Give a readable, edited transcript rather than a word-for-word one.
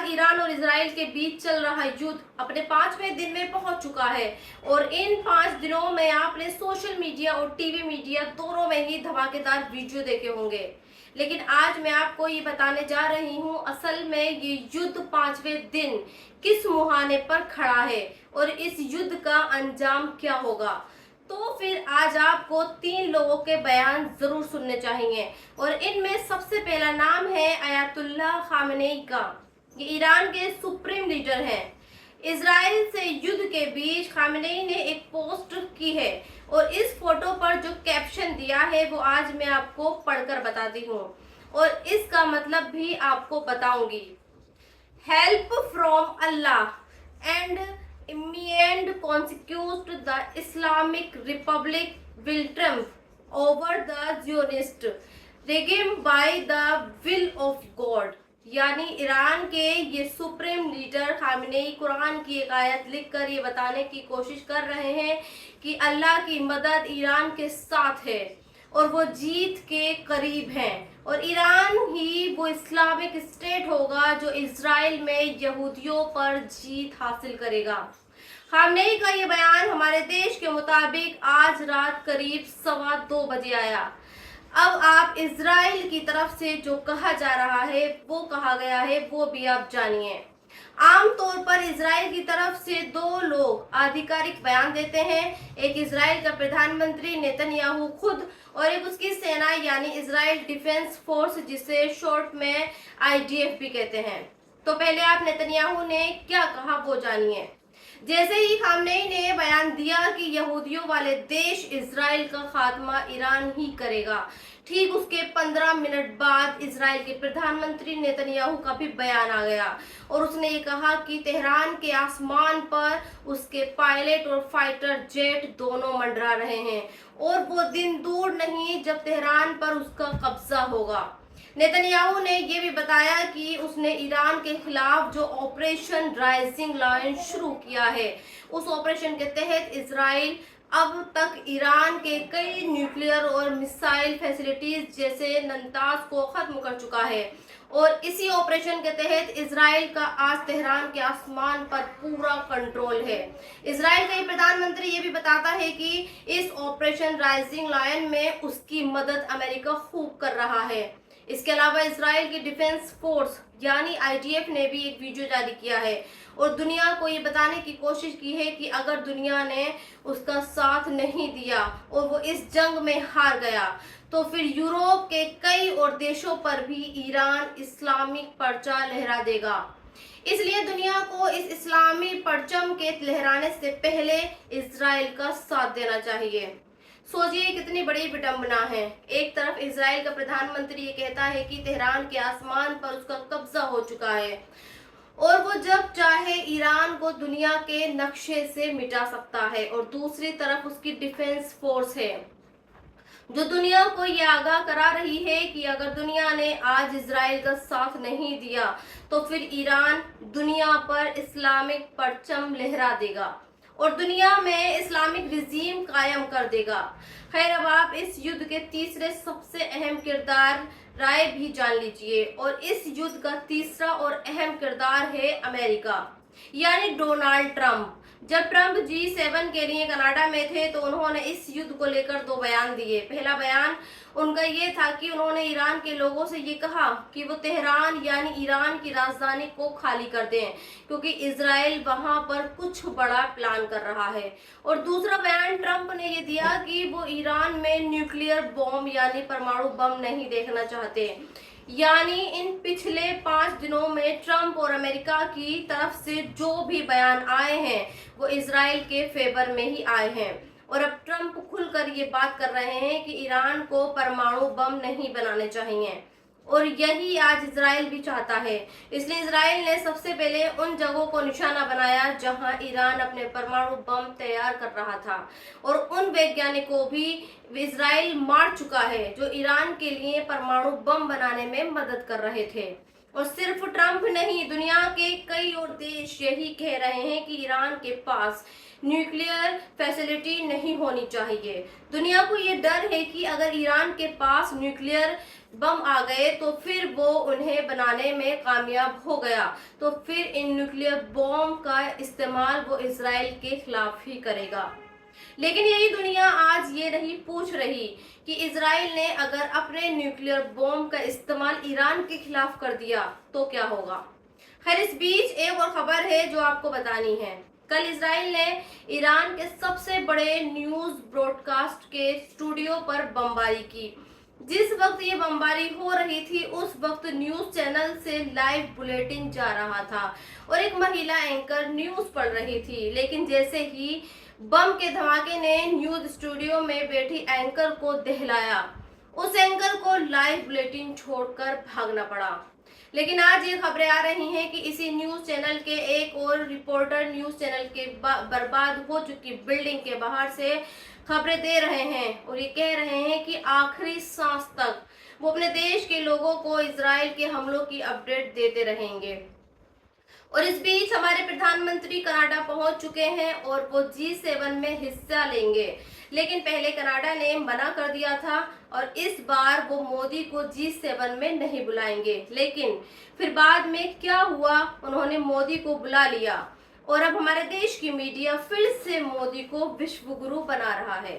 Iran और Israel के बीच चल रहा युद्ध अपने 5वें दिन में पहुंच चुका है और इन 5 दिनों में आपने सोशल मीडिया और टीवी मीडिया दोनों में ही धमाकेदार वीडियो देखे होंगे। लेकिन आज मैं आपको ये बताने जा रही हूँ असल में ये युद्ध 5वें दिन किस मुहाने पर खड़ा है और इस युद्ध का अंजाम क्या होगा। तो फिर आज आपको 3 लोगों के बयान जरूर सुनने चाहिए और इनमें सबसे पहला नाम है अयातुल्लाह खामेनेई का। ये ईरान के सुप्रीम लीडर हैं। इजराइल से युद्ध के बीच खामेनेई ने एक पोस्ट की है और इस फोटो पर जो कैप्शन दिया है वो आज मैं आपको पढ़कर बताती हूँ और इसका मतलब भी आपको बताऊंगी। Help from Allah and immediate consequence the Islamic Republic will triumph over the Zionist regime by the will of God। यानी ईरान के ये सुप्रीम लीडर खामेनेई कुरान की एक आयत लिखकर ये बताने की कोशिश कर रहे हैं कि अल्लाह की मदद ईरान के साथ है और वो जीत के करीब हैं और ईरान ही वो इस्लामिक स्टेट होगा जो इजराइल में यहूदियों पर जीत हासिल करेगा। खामेनेई का ये बयान हमारे देश के मुताबिक आज रात करीब 2:15 बजे आया। अब आप इजराइल की तरफ से जो कहा जा रहा है वो कहा गया है वो भी आप जानिए। आमतौर पर इजराइल की तरफ से 2 लोग आधिकारिक बयान देते हैं, एक इजराइल का प्रधानमंत्री नेतन्याहू खुद और एक उसकी सेना यानी इजराइल डिफेंस फोर्स जिसे शॉर्ट में IDF भी कहते हैं। तो पहले आप नेतन्याहू ने क्या कहा वो जानिए। जैसे ही खामेनेई ने बयान दिया कि यहूदियों वाले देश इजराइल का खात्मा ईरान ही करेगा, ठीक उसके 15 मिनट बाद इजराइल के प्रधानमंत्री नेतन्याहू का भी बयान आ गया और उसने ये कहा कि तेहरान के आसमान पर उसके पायलट और फाइटर जेट दोनों मंडरा रहे हैं और वो दिन दूर नहीं जब तेहरान पर उसका कब्जा होगा। नेतन्याहू ने यह भी बताया कि उसने ईरान के खिलाफ जो ऑपरेशन राइजिंग लायन शुरू किया है उस ऑपरेशन के तहत इजराइल अब तक ईरान के कई न्यूक्लियर और मिसाइल फैसिलिटीज जैसे नंताज को खत्म कर चुका है और इसी ऑपरेशन के तहत इजराइल का आज तेहरान के आसमान पर पूरा कंट्रोल है। इजराइल का प्रधानमंत्री ये भी बताता है कि इस ऑपरेशन राइजिंग लायन में उसकी मदद अमेरिका खूब कर रहा है। इसके अलावा इजराइल की डिफेंस फोर्स यानी IDF ने भी एक वीडियो जारी किया है और दुनिया को ये बताने की कोशिश की है कि अगर दुनिया ने उसका साथ नहीं दिया और वो इस जंग में हार गया तो फिर यूरोप के कई और देशों पर भी ईरान इस्लामिक परचा लहरा देगा। इसलिए दुनिया को इस इस्लामी परचम के लहराने से पहले इजराइल का साथ देना चाहिए। सोचिए कितनी बड़ी विडंबना है। एक तरफ इजराइल का प्रधानमंत्री ये कहता है कि तेहरान के आसमान पर उसका कब्जा हो चुका है और वो जब चाहे ईरान को दुनिया के नक्शे से मिटा सकता है और दूसरी तरफ उसकी डिफेंस फोर्स है जो दुनिया को ये आगाह करा रही है कि अगर दुनिया ने आज इजराइल का साथ नहीं दिया तो फिर ईरान दुनिया पर इस्लामिक परचम लहरा देगा और दुनिया में इस्लामिक रिजीम कायम कर देगा। खैर, अब आप इस युद्ध के तीसरे सबसे अहम किरदार राय भी जान लीजिए और इस युद्ध का तीसरा और अहम किरदार है अमेरिका यानी डोनाल्ड ट्रंप। जब ट्रंप G7 के लिए कनाडा में थे तो उन्होंने इस युद्ध को लेकर 2 बयान दिए। पहला बयान उनका ये था कि उन्होंने ईरान के लोगों से ये कहा कि वो तेहरान यानी ईरान की राजधानी को खाली कर दें क्योंकि इजराइल वहां पर कुछ बड़ा प्लान कर रहा है। और दूसरा बयान ट्रंप ने ये दिया कि वो ईरान में न्यूक्लियर बॉम्ब यानी परमाणु बम नहीं देखना चाहते। यानी इन पिछले 5 दिनों में ट्रंप और अमेरिका की तरफ से जो भी बयान आए हैं वो इजराइल के फेवर में ही आए हैं और अब ट्रंप खुलकर ये बात कर रहे हैं कि ईरान को परमाणु बम नहीं बनाने चाहिए और यही आज इजराइल भी चाहता है। इसलिए इजराइल ने सबसे पहले उन जगहों को निशाना बनाया जहां ईरान अपने परमाणु बम तैयार कर रहा था और उन वैज्ञानिकों भी इजराइल मार चुका है जो ईरान के लिए परमाणु बम बनाने में मदद कर रहे थे। और सिर्फ ट्रंप नहीं, दुनिया के कई और देश यही कह रहे हैं कि ईरान के पास न्यूक्लियर फैसिलिटी नहीं होनी चाहिए। दुनिया को ये डर है कि अगर ईरान के पास न्यूक्लियर बम आ गए तो फिर वो उन्हें बनाने में कामयाब हो गया, तो फिर इन न्यूक्लियर बॉम्ब का इस्तेमाल वो इजराइल के खिलाफ ही करेगा। लेकिन यही दुनिया आज ये नहीं पूछ रही कि इजराइल ने अगर अपने न्यूक्लियर बॉम्ब का इस्तेमाल ईरान के खिलाफ कर दिया तो क्या होगा। खैर, इस बीच एक और खबर है जो आपको बतानी है। कल इजराइल ने ईरान के सबसे बड़े न्यूज ब्रॉडकास्ट के स्टूडियो पर बमबारी की। जिस वक्त ये बमबारी हो रही थी उस वक्त न्यूज चैनल से लाइव बुलेटिन जा रहा था और एक महिला एंकर न्यूज पढ़ रही थी, लेकिन जैसे ही बम के धमाके ने न्यूज स्टूडियो में बैठी एंकर को दहलाया, उस एंकर को लाइव बुलेटिन छोड़कर भागना पड़ा। लेकिन आज ये खबरें आ रही हैं कि इसी न्यूज चैनल के एक और रिपोर्टर न्यूज चैनल के बर्बाद हो चुकी बिल्डिंग के बाहर से खबरें दे रहे हैं और ये कह रहे हैं कि आखिरी सांस तक वो अपने देश के लोगों को इजराइल के हमलों की अपडेट देते रहेंगे। और इस बीच हमारे प्रधानमंत्री कनाडा पहुंच चुके हैं और वो G7 में हिस्सा लेंगे, लेकिन पहले कनाडा ने मना कर दिया था और इस बार वो मोदी को G7 में नहीं बुलाएंगे। लेकिन फिर बाद में क्या हुआ, उन्होंने मोदी को बुला लिया और अब हमारे देश की मीडिया फिर से मोदी को विश्व गुरु बना रहा है।